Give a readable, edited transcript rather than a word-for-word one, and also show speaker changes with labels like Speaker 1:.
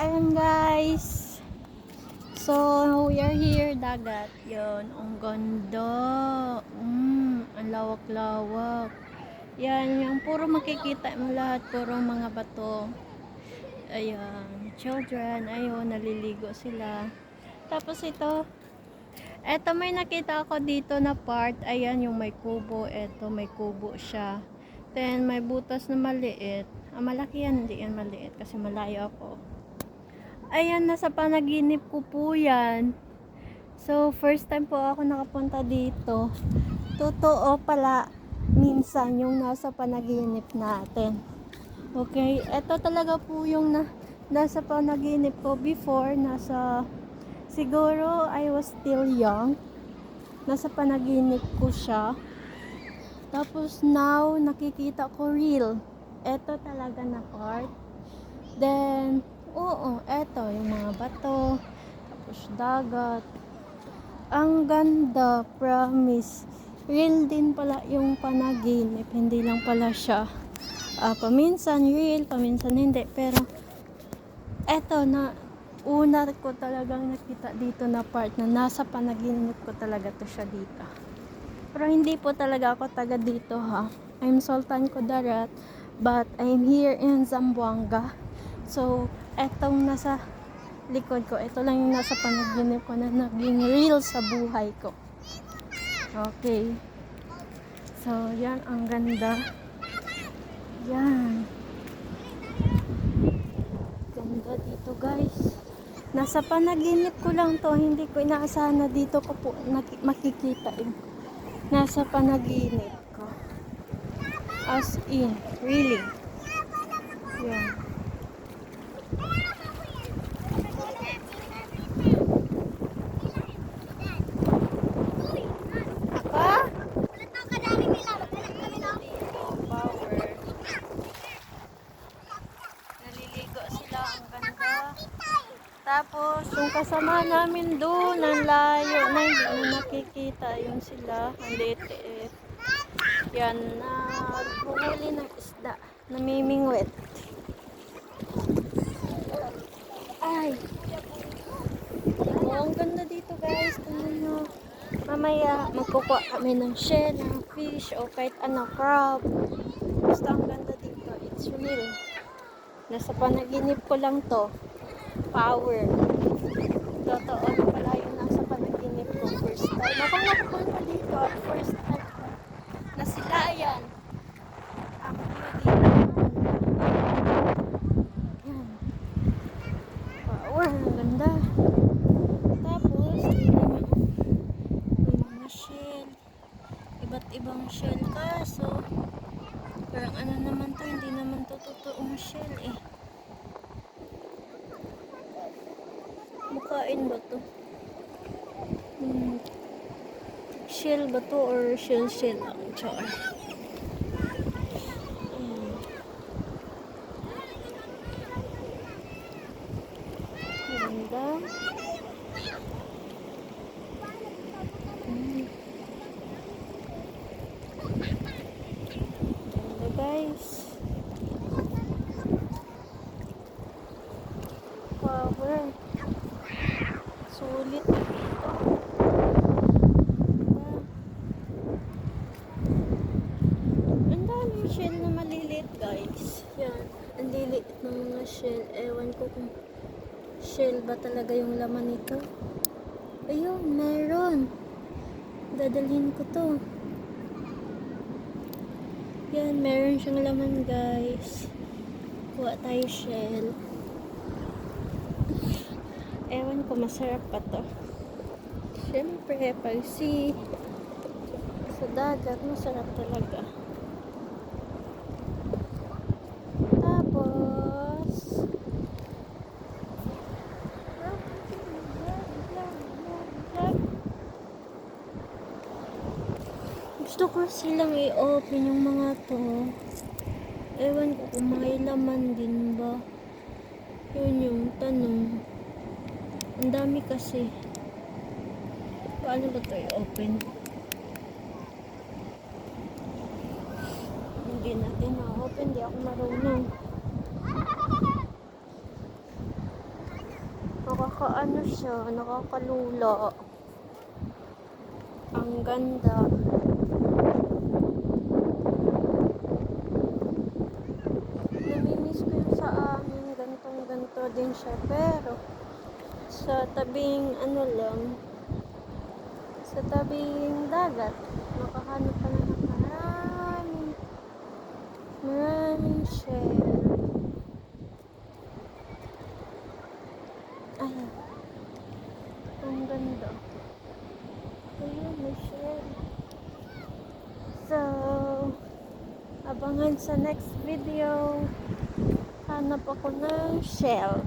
Speaker 1: Ayan guys. So, we are here, dagat. Yun, ang ganda. Ang lawak-lawak. Yan, yung puro makikita mo lahat, puro mga bato. Ayan, children, ayun, naliligo sila. Tapos eto may nakita ako dito na part, ayan yung may kubo, eto may kubo siya. Then, may butas na maliit. Malaki yan, hindi yan maliit kasi malayo ako. Ayan, nasa panaginip ko po yan. So, first time po ako nakapunta dito. Totoo pala, minsan yung nasa panaginip natin. Okay, eto talaga po yung nasa panaginip ko before. Siguro I was still young. Nasa panaginip ko siya. Tapos now, nakikita ko real. Eto talaga na part. Then, oo, eto, yung mga bato, tapos dagat. Ang ganda, promise. Real din pala yung panaginip, hindi lang pala siya. Paminsan real, paminsan hindi. Pero, eto na, una ko talagang nakita dito na part na nasa panaginip ko talaga to siya dito. Pero hindi po talaga ako taga dito ha. I'm Sultan Kudarat, but I'm here in Zamboanga. So, etong nasa likod ko, ito lang yung nasa panaginip ko na naging real sa buhay ko. Okay. So, yan, ang ganda. Yan. Ganda dito, guys. Nasa panaginip ko lang to, hindi ko inaasahan na dito ko po makikita yung nasa panaginip ko. As in, really. Yan. Tapos, yung kasama namin doon, ang layo na hindi na nakikita. Yun sila, ang liit. Yan, naghuli ng isda, namimingwit. Ay! Ang ganda dito guys. Tingnan nyo. Mamaya, magkukuha kami ng shell, ng fish, o kahit ano, crab. Basta ang ganda dito. It's real. Nasa panaginip ko lang to. Power. Totoo na pala yung nasa panaginip ko. First time. Ako nakapunta dito. First time ko. Nasilayan. Ang beauty. Yan. Power. Ang ganda. Tapos, may mga shell. Iba't ibang shell kaso parang ano naman to, hindi naman to totoong shell eh. Makain ba to? Shell ba to or shell lang? Char. Ganda. Ganda guys. Power. Sulit dito. Ang daming shell na maliliit guys. Yan. Ang liliit ng mga shell. Ewan ko kung shell ba talaga yung laman nito. Ayun, meron. Dadalhin ko to. Yan, meron siyang laman guys. Kuha tayo shell. Ewan ko, masarap pa to. Siyempre, pag sa dagat, masarap talaga. Tapos, gusto ko silang i-open yung mga to. Ewan ko kung may laman din ba. Yun yung tanong. Ang dami kasi. Paano ba ito i-open? Hindi natin na-open. Hindi ako marunong. Nakakaano siya, nakakalula. Ang ganda. Namimiss ko yung sa amin, gantong-ganto din siya. Pero, sa tabing ano lang, sa tabing dagat, makahanap ka na ng maraming shell. Ayan. Ang ganda. Ayun, may shell. So, abangan sa next video. Hanap ako ng shell.